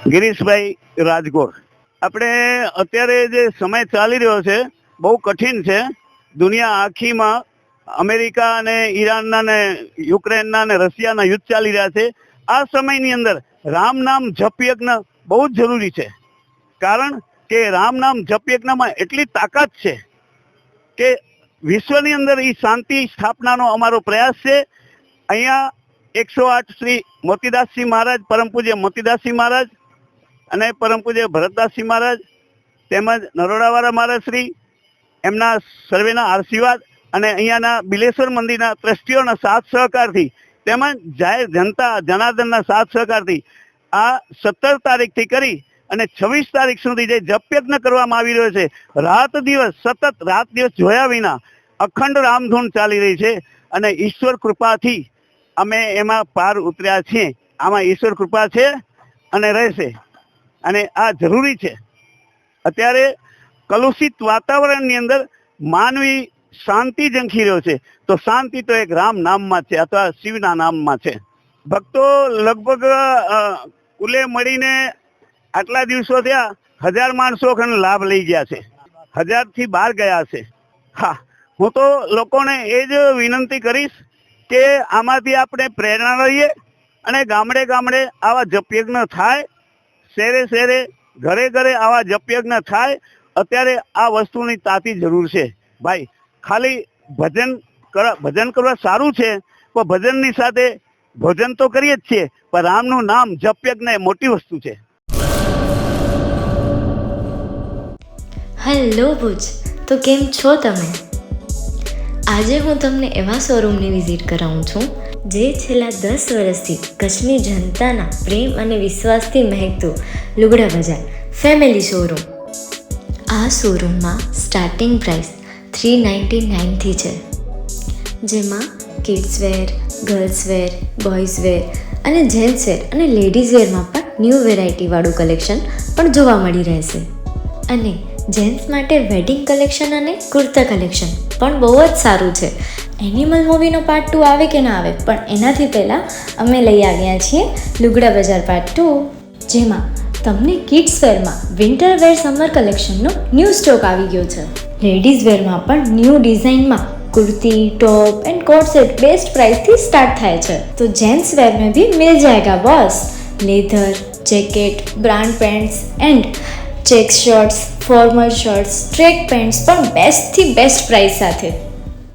ગિરીશભાઈ રાજગોર. આપણે અત્યારે જે સમય ચાલી રહ્યો છે બહુ કઠિન છે. દુનિયા આખીમાં અમેરિકા અને ઈરાનના ને યુક્રેનના ને રશિયાના યુદ્ધ ચાલી રહ્યા છે. આ સમયની અંદર રામ નામ જપ યજ્ઞ બહુ જ જરૂરી છે. કારણ કે રામ નામ જપ યજ્ઞમાં એટલી તાકાત છે કે વિશ્વની અંદર એ શાંતિ સ્થાપનાનો અમારો પ્રયાસ છે. અહીંયા 108 શ્રી મોતીદાસજી મહારાજ, પરમ પૂજ્ય મોતીદાસજી મહારાજ અને પરમ પૂજ્ય ભરતદાસજી મહારાજ તેમજ નરોડાવાળા મહારાજ શ્રી, એમના સર્વેના આશીર્વાદ અને અહીંયાના બિલેશ્વર મંદિરના ટ્રસ્ટીઓના સાથ સહકારથી તેમજ જાહેર જનતા જનાર્દનના સાથ સહકારથી આ 17 તારીખથી કરી અને 26 તારીખ સુધી જે જપયજ્ઞ કરવામાં આવી રહ્યો છે, રાત દિવસ સતત રાત દિવસ જોયા વિના અખંડ રામધૂન ચાલી રહી છે. અને ઈશ્વર કૃપાથી અમે એમાં પાર ઉતર્યા છીએ. આમાં ઈશ્વર કૃપા છે અને રહેશે, અને આ જરૂરી છે. અત્યારે કલુષિત વાતાવરણની અંદર માનવી શાંતિ ઝંખી રહ્યો છે, તો શાંતિ તો એક રામ નામમાં છે અથવા શિવના નામમાં છે. ભક્તો લગભગ કુલે મળીને આટલા દિવસો થયા 1000 માણસો ખંડ લાભ લઈ ગયા છે. 1000થી બહાર ગયા છે. હા, હું તો લોકોને એ જ વિનંતી કરીશ કે આમાંથી આપણે પ્રેરણા લઈએ અને ગામડે ગામડે આવા જપયજ્ઞ થાય, શહેરે શહેરે ઘરે ઘરે આવા જપયજ્ઞ થાય. અત્યારે આ વસ્તુની તાતી જરૂર છે ભાઈ. ખાલી ભજન કરવા સારું છે, પણ ભજનની સાથે ભોજન તો કરીએ જ છીએ, પણ રામનું નામ જપયજ્ઞ એ મોટી વસ્તુ છે. હેલો ભુજ, તો કેમ છો તમે? આજે હું તમને એવા શોરૂમની વિઝિટ કરાવું છું જે છેલ્લા 10 વર્ષથી કચ્છની જનતાના પ્રેમ અને વિશ્વાસથી મહેકતું લુગડા બજાર ફેમિલી શોરૂમ. આ શોરૂમમાં સ્ટાર્ટિંગ પ્રાઇસ 399થી છે, જેમાં kids wear, girls wear, boys wear અને જેન્ટ્સ વેર અને લેડીઝ વેરમાં પણ ન્યૂ વેરાયટીવાળું કલેક્શન પણ જોવા મળી રહેશે. અને જેન્ટ્સ માટે વેડિંગ કલેક્શન અને કુર્તા કલેક્શન પણ બહુ જ સારું છે. એનિમલ મૂવીનો પાર્ટ 2 આવે કે ના આવે, પણ એનાથી પહેલાં અમે લઈ આવ્યા છીએ લુગડા બજાર પાર્ટ 2, જેમાં તમને કિડ્સ વેરમાં વિન્ટર વેર સમર કલેક્શનનો ન્યૂ સ્ટોક આવી ગયો છે. લેડીઝ વેરમાં પણ ન્યૂ ડિઝાઇનમાં kurti, top and coat set best price थी स्टार्ट थाय छे. तो जेंट्स वेर में भी मिल जाएगा boss. Leather, jacket, brand pants and check shirts, formal shirts, track pants પણ બેસ્ટ થી બેસ્ટ પ્રાઇસ સાથે.